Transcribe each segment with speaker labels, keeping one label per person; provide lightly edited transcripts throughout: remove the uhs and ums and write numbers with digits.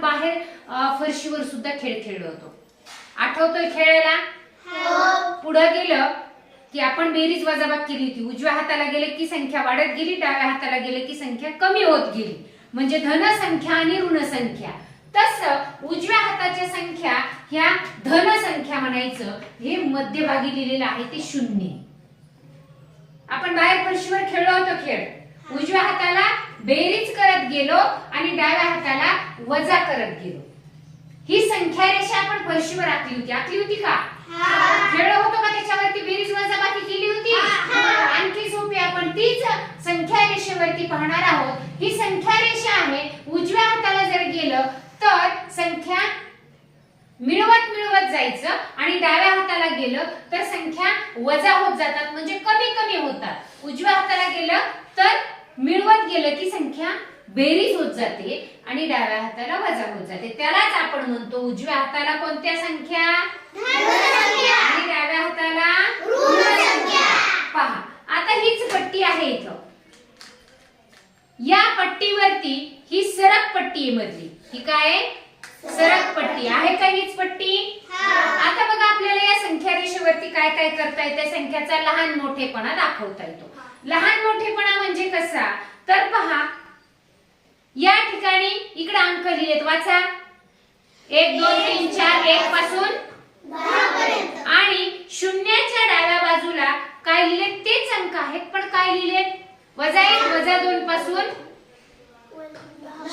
Speaker 1: बाहेर फरशीवर सुद्धा खेळ खेळलो होतो. आठवतोय खेळायला? पुढे गेलं की आपण बेरीज वजाबाकी केली होती. उजव्या हाताला गेले की संख्या वाढत गेली, डाव्या हाताला गेले की संख्या कमी होत गेली, म्हणजे धन संख्या आणि ऋण संख्या. तसं उजव्या हाताच्या संख्या ह्या धन संख्या म्हणायचं. हे मध्यभागी लिहिलेलं आहे ते 0. आपण बाहेर फरशीवर खेळलो होतो खेळ. उजव्या हाताला बेरीज करत गेलो आणि डाव्या हाताला वजा करत गेलो. ही संख्या रेषा आपण फरशीवर आखली होती का? खेळलो होतो का त्याच्यावरती बेरीज वजाबाकी केली होती? आणखी सोपी आपण तीच संख्या रेषेवरती पाहणार आहोत. ही संख्या रेषा आहे. उजव्या हाताला जर गेलं तर संख्या मिळवत जायचं आणि डाव्या हाताला गेलं तर संख्या वजा होत जातात, म्हणजे कमी कमी होतात. उजव्या हाताला गेलं तर मिळवत गेलं की संख्या बेरीज होत जाते आणि डाव्या हाताला वजा होत जाते. त्यालाच आपण म्हणतो उजव्या हाताला कोणत्या संख्या? धन संख्या आणि डाव्या हाताला ऋण संख्या. पहा आता हीच पट्टी आहे इथं. या पट्टीवरती ही सरक पट्टी आहे मधली. ही काय? सरक पट्टी आहे का हीच पट्टी? आता बघा आपल्याला या संख्या रेषेवरती काय काय करता येते? संख्याचा लहान मोठेपणा दाखवता येतो. लहान मोठेपणा म्हणजे कसा? तर पहा या ठिकाणी इकडे अंक लिहिलेत, वाचा. 1 2 3 4 1 पासून 10 पर्यंत. आणि शून्याच्या डाव्या बाजूला काय लिहिलेत? तेच अंक आहेत, पण काय लिहिलेत? -1 -2 पासून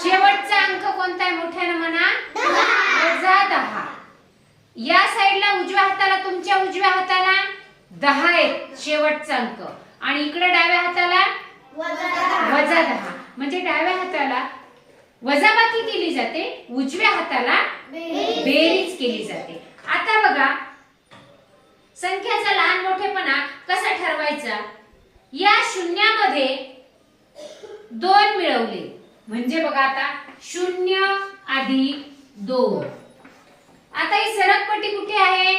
Speaker 1: शेवटचा अंक कोणता आहे? मोठ्याने म्हणा. -10. या साइडला उजव्या हाताला, तुमच्या उजव्या हाताला 10 आहे शेवटचा अंक आणि इकडे डाव्या हाताला -10. म्हणजे डाव्या हाताला वजाबाकी केली जाते, उजव्या हाताला बेरीज केली जाते. आता बघा संख्याचा लहान मोठेपणा कसा ठरवायचा? या शून्यामध्ये 2 मिळवले म्हणजे बघा आता 0 अधिक 2. आता ही सरकपट्टी कुठे आहे?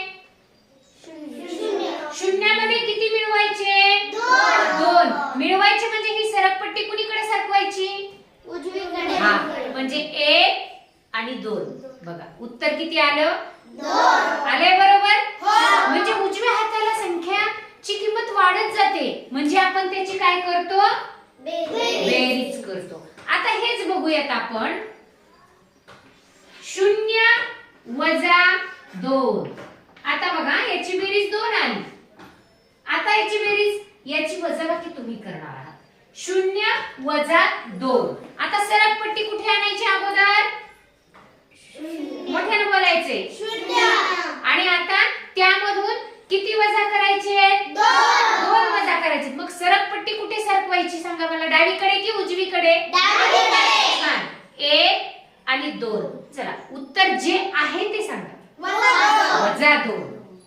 Speaker 1: शून्यामध्ये किती मिळवायचे? 2 मिळवायचे. म्हणजे ही सरकपट्टी कुणीकडे सरकवायची? उजवीकडे. म्हणजे 1 आणि 2. बघा उत्तर किती आलं? 2 आले. बरोबर. म्हणजे उजव्या हाताला संख्याची किंमत वाढत जाते, म्हणजे आपण त्याची काय करतो? बेरीज करतो. आता हेच बघूयात आपण. 0 वजा 2. आता बघा याची बेरीज 2 आली. आता याची बेरीज, याची वजाबाकी तुम्ही करणार आहात. 0 वजा 2. आता सरकपट्टी कुठे आणायची अगोदर? मोठ्याने बोलायचे. 0. आणि आता त्यामधून किती वजा करायचे? 2 वजा करायचे. मग सरकपट्टी कुठे सरकवायची सांगा मला? डावीकडे की उजवीकडे? डावीकडे. छान. 1 आणि 2. चला उत्तर जे आहे ते सांगा. वजा 2.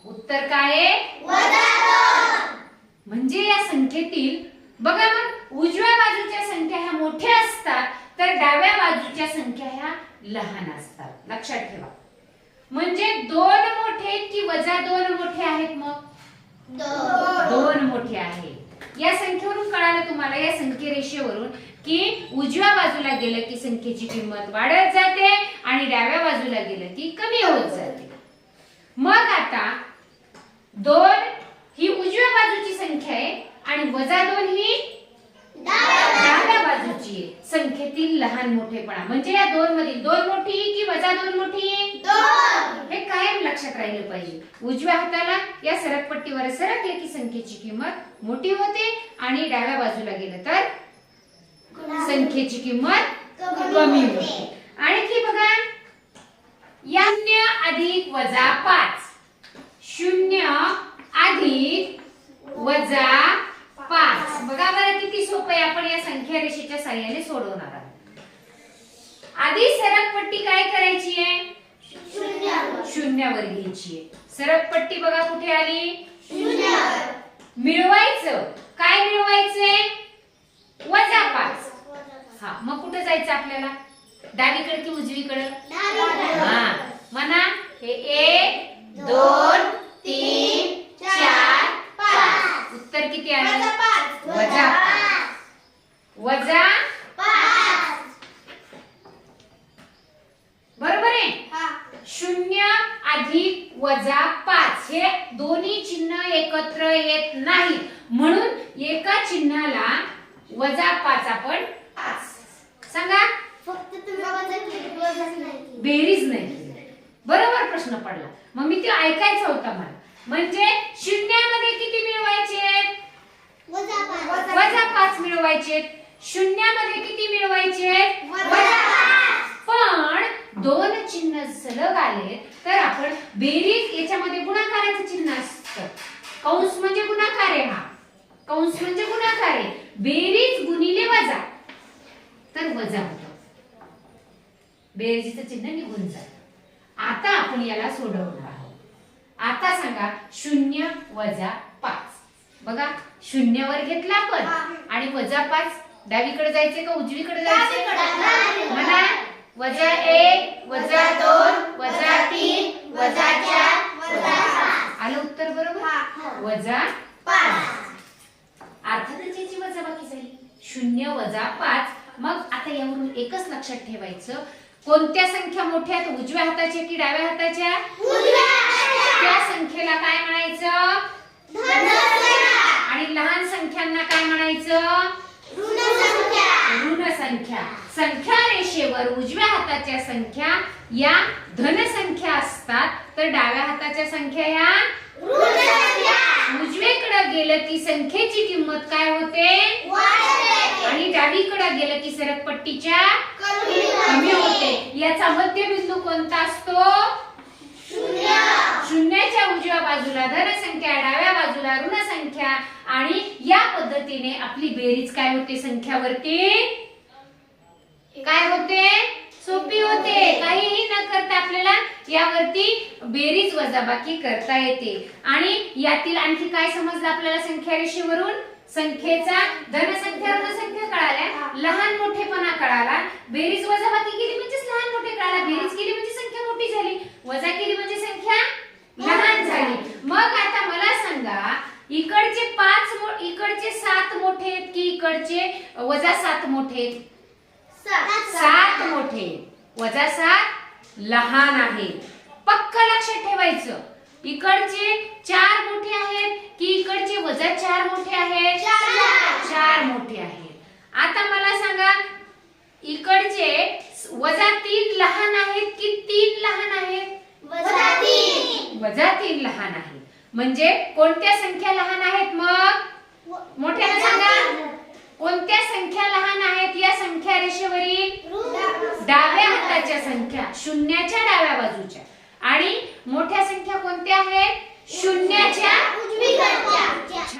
Speaker 1: उत्तर काय आहे? वजा 2. म्हणजे या संख्येतील बघा मग उजव्या बाजूच्या संख्या ह्या मोठ्या असतात तर डाव्या बाजूच्या संख्या ह्या लहान असतात. लक्षात ठेवा. म्हणजे 2 मोठे की वजा 2 मोठे आहेत? मग 2 मोठे आहेत. या संख्येवरून कळालं तुम्हाला, या संख्या रेषेवरून, की उजव्या बाजूला गेलं की संख्येची किंमत वाढत जाते आणि डाव्या बाजूला गेलं की कमी होत जाते. मग आता 2 ही उजव्या बाजूची संख्या आहे आणि वजा 2 ही डाव्या बाजूची आहे. संख्येतील लहान मोठेपणा म्हणजे या 2 मधील 2 मोठी की वजा 2 मोठी? 2. हे कायम लक्षात राहिले पाहिजे. उजव्या हाताला या सरकपट्टीवर सरकले की संख्येची किंमत मोठी होते आणि डाव्या बाजूला गेलं तर संख्येची किंमत कमी होते. आणखी बघा 0 अधिक वजा 5. 0 अधिक वजा 5. बघा बरं किती सोपं आहे. आपण या संख्या रेषेच्या साहाय्याने सोडवणार आहोत. आधी सरकपट्टी काय करायची आहे? शून्यावर घ्यायची आहे. सरकपट्टी बघा कुठे आली? शून्यावर. मिळवायचं काय? मिळवायचे वजा 5. हा मग कुठे जायचं आपल्याला? डावीकडे की उजवीकडे? हा म्हणा. हे 1 2 3 4 5. उत्तर किती आलं? वजा 5. वजा 5. -5 आपण सांगा.
Speaker 2: फक्त तुम्ही वजा केली, वजाच नाही केली.
Speaker 1: बेरीज नाही केली. बरोबर प्रश्न पडला. मग मी ते ऐकायचा होता मला. म्हणजे शून्यामध्ये किती मिळवायचे? -5 मिळवायचे. शून्यामध्ये किती मिळवायचे? पण दोन चिन्ह सलग आले तर आपण बेरीज, याच्यामध्ये गुणाकाराचं चिन्ह असतं. कंस म्हणजे गुणाकार आहे. हा कंस म्हणजे गुणाकार आहे. बेरीज गुणिले वजा तर वजा होतं. बेरजेचं चिन्ह निघून जातं. आता आपण याला सोडवणार आहोत. आता सांगा 0 वजा 5. बघा 0 वर घेतला आपण आणि वजा 5 डावीकडे जायचे का उजवीकडे जायचे? म्हणा -1 वजा 2 वजा 3 वजा 4 वजा 5. आलं उत्तर बरोबर? वजा 5. अर्थातच याची वजाबाकी झाली. 0 वजा 5. मग आता यावरून एकच लक्षात ठेवायचं, कोणत्या संख्या मोठ्या आहेत, उजव्या हाताच्या की डाव्या हाताच्या? त्या संख्येला काय म्हणायचं? आणि लहान संख्यांना काय म्हणायचं? ऋण संख्या. संख्या रेषेवर उजव्या हाताच्या संख्या या धन संख्या असतात तर डाव्या हाताच्या संख्या या ऋण संख्या. उजवीकडे गेलं की संख्येची किंमत काय होते? आणि डावीकडे गेलं की सरकपट्टीच्या कमी होते. याचा मध्यबिंदू कोणता असतो? शून्याच्या उजव्या बाजूला धन संख्या, डाव्या बाजूला ऋण संख्या. आणि या पद्धतीने आपली बेरीज काय होते? संख्यावरती काय होते? सोपी होते. काहीही न करता आपल्याला यावरती बेरीज वजाबाकी करता येते. आणि यातील आणखी काय समजलं आपल्याला संख्या रेषेवरून? संख्येचा धनसंख्या ऋणसंख्या कळाल्या, लहान मोठेपणा कळाला. बेरीज वजाबाकी केली म्हणजेच लहान मोठे कळाला. बेरीज केली म्हणजे संख्या मोठी झाली, वजा केली म्हणजे संख्या लहान झाली. मग आता मला सांगा, इकडचे 7 मोठे आहेत की इकडचे वजा 7 मोठे? 7 मोठे, वजा 7 लहान आहे. पक्क लक्षात ठेवायचं. इकडचे 4 मोठे आहेत की इकडचे वजा 4 मोठे आहेत? 4 मोठे आहेत. आता मला सांगा, इकडचे वजा 3 लहान आहेत की 3 लहान आहेत? वजा 3 लहान आहे. म्हणजे कोणत्या संख्या लहान आहेत? मग मोठ्याने सांगा, कोणत्या संख्या लहान आहेत? या संख्या रेषेवरील डाव्या हाताच्या संख्या, शून्याच्या डाव्या बाजूच्या. आणि मोठ्या संख्या कोणत्या आहेत?